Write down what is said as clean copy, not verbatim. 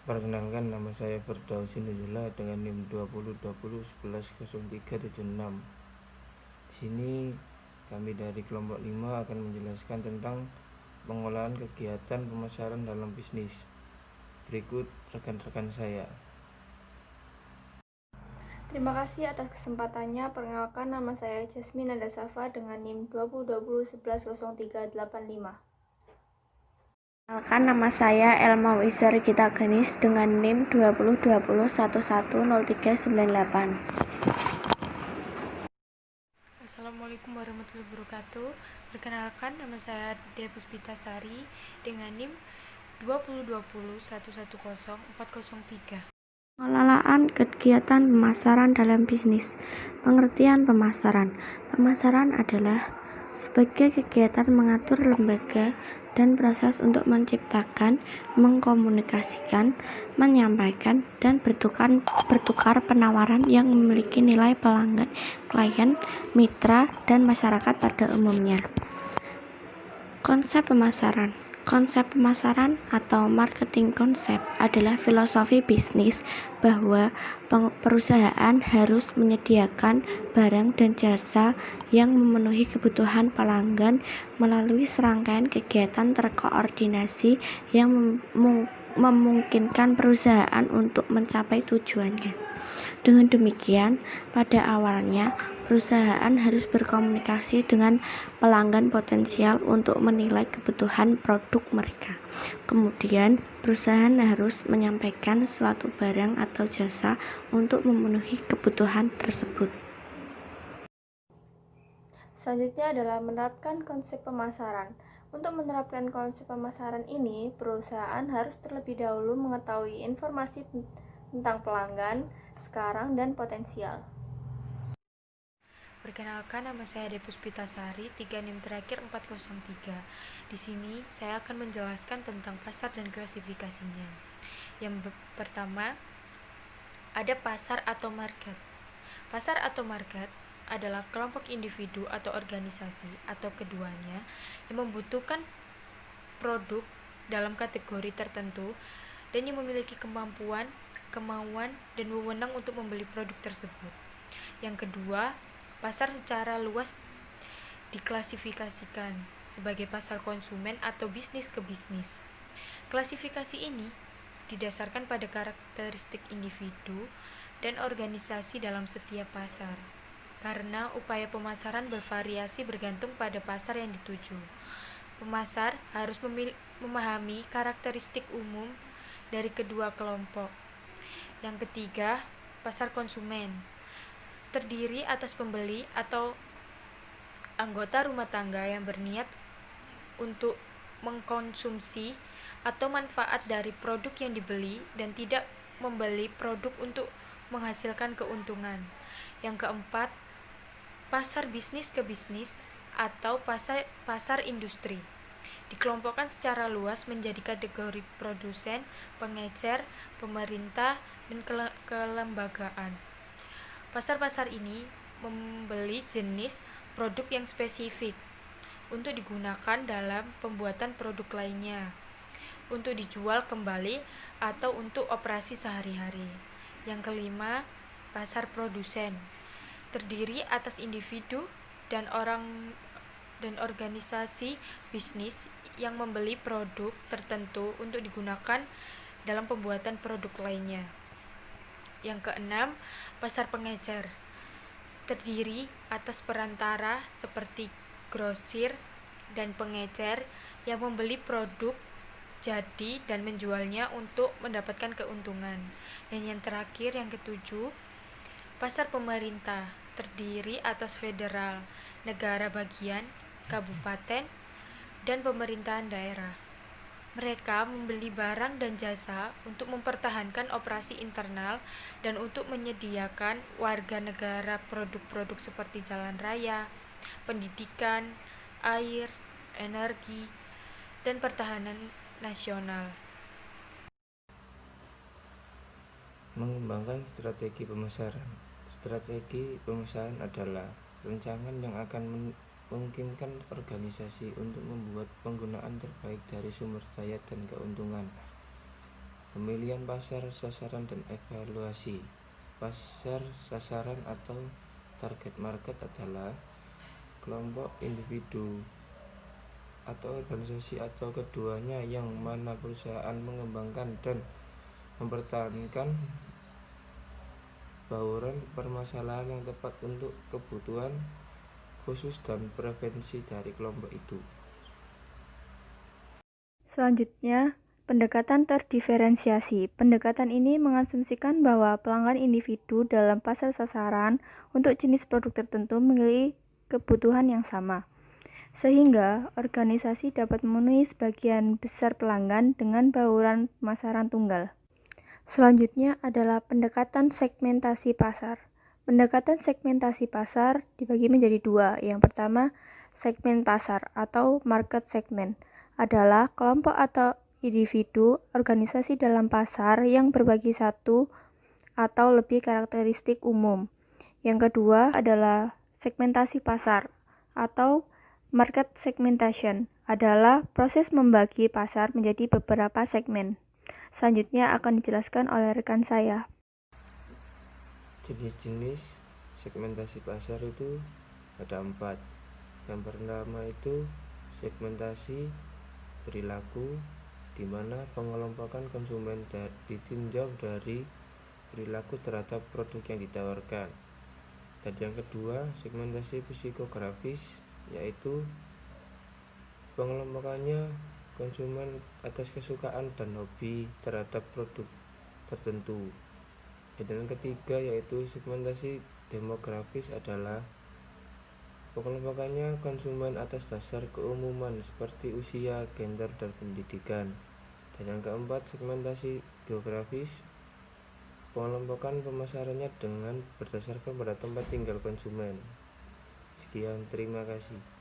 Perkenalkan, nama saya Firdausi Nuzula dengan NIM 2020110376. Di sini kami dari kelompok 5 akan menjelaskan tentang pengolahan kegiatan pemasaran dalam bisnis. Berikut rekan-rekan saya. Terima kasih atas kesempatannya. Perkenalkan, nama saya Jasmine Nanda Safa dengan NIM 2020110385. Perkenalkan, nama saya Elma Wisar Gita Ganis dengan NIM 2020110398. Assalamualaikum warahmatullahi wabarakatuh. Perkenalkan, nama saya Dea Puspitasari dengan NIM 2020110403. Pengelolaan kegiatan pemasaran dalam bisnis. Pengertian pemasaran. Pemasaran adalah sebagai kegiatan mengatur lembaga dan proses untuk menciptakan, mengkomunikasikan, menyampaikan, dan bertukar penawaran yang memiliki nilai pelanggan, klien, mitra, dan masyarakat pada umumnya. Konsep pemasaran. Konsep pemasaran atau marketing konsep adalah filosofi bisnis bahwa perusahaan harus menyediakan barang dan jasa yang memenuhi kebutuhan pelanggan melalui serangkaian kegiatan terkoordinasi yang memungkinkan perusahaan untuk mencapai tujuannya. Dengan demikian, pada awalnya perusahaan harus berkomunikasi dengan pelanggan potensial untuk menilai kebutuhan produk mereka. Kemudian, perusahaan harus menyampaikan suatu barang atau jasa untuk memenuhi kebutuhan tersebut. Selanjutnya adalah menerapkan konsep pemasaran. Untuk menerapkan konsep pemasaran ini, perusahaan harus terlebih dahulu mengetahui informasi tentang pelanggan sekarang dan potensial. Perkenalkan, nama saya Dea Puspitasari, 3 NIM terakhir 403. Di sini saya akan menjelaskan tentang pasar dan klasifikasinya. Yang pertama, ada pasar atau market. Pasar atau market adalah kelompok individu atau organisasi atau keduanya yang membutuhkan produk dalam kategori tertentu dan yang memiliki kemampuan, kemauan, dan wewenang untuk membeli produk tersebut. Yang kedua, pasar secara luas diklasifikasikan sebagai pasar konsumen atau bisnis ke bisnis. Klasifikasi ini didasarkan pada karakteristik individu dan organisasi dalam setiap pasar, karena upaya pemasaran bervariasi bergantung pada pasar yang dituju. Pemasar harus memahami karakteristik umum dari kedua kelompok. Yang ketiga, pasar konsumen terdiri atas pembeli atau anggota rumah tangga yang berniat untuk mengkonsumsi atau manfaat dari produk yang dibeli dan tidak membeli produk untuk menghasilkan keuntungan. Yang keempat, pasar bisnis ke bisnis atau pasar industri dikelompokkan secara luas menjadi kategori produsen, pengecer, pemerintah, dan kelembagaan. Pasar-pasar ini membeli jenis produk yang spesifik untuk digunakan dalam pembuatan produk lainnya, untuk dijual kembali atau untuk operasi sehari-hari. Yang kelima, pasar produsen terdiri atas individu dan organisasi bisnis yang membeli produk tertentu untuk digunakan dalam pembuatan produk lainnya. Yang keenam, pasar pengecer terdiri atas perantara seperti grosir dan pengecer yang membeli produk jadi dan menjualnya untuk mendapatkan keuntungan. Dan yang terakhir, yang ketujuh, pasar pemerintah terdiri atas federal, negara bagian, kabupaten, dan pemerintahan daerah. Mereka membeli barang dan jasa untuk mempertahankan operasi internal dan untuk menyediakan warga negara produk-produk seperti jalan raya, pendidikan, air, energi, dan pertahanan nasional. Mengembangkan strategi pemasaran. Strategi pemasaran adalah rancangan yang akan memungkinkan organisasi untuk membuat penggunaan terbaik dari sumber daya dan keuntungan. Pemilihan pasar sasaran dan evaluasi. Pasar sasaran atau target market adalah kelompok individu atau organisasi atau keduanya yang mana perusahaan mengembangkan dan mempertahankan bauran permasalahan yang tepat untuk kebutuhan khusus dan preferensi dari kelompok itu. Selanjutnya, pendekatan terdiferensiasi. Pendekatan ini mengasumsikan bahwa pelanggan individu dalam pasar sasaran untuk jenis produk tertentu memiliki kebutuhan yang sama, sehingga organisasi dapat memenuhi sebagian besar pelanggan dengan bauran pemasaran tunggal. Selanjutnya adalah pendekatan segmentasi pasar. Pendekatan segmentasi pasar dibagi menjadi dua. Yang pertama, segmen pasar atau market segment adalah kelompok atau individu organisasi dalam pasar yang berbagi satu atau lebih karakteristik umum. Yang kedua adalah segmentasi pasar atau market segmentation adalah proses membagi pasar menjadi beberapa segmen. Selanjutnya akan dijelaskan oleh rekan saya. Jenis-jenis segmentasi pasar itu ada 4. Yang pertama itu segmentasi perilaku, di mana pengelompokan konsumen ditinjau dari perilaku terhadap produk yang ditawarkan. Dan yang kedua, segmentasi psikografis, yaitu pengelompokannya konsumen atas kesukaan dan hobi terhadap produk tertentu. Dan yang ketiga yaitu segmentasi demografis adalah pengelompokannya konsumen atas dasar keumuman seperti usia, gender, dan pendidikan. Dan yang keempat, segmentasi geografis, pengelompokan pemasarannya dengan berdasarkan pada tempat tinggal konsumen. Sekian, terima kasih.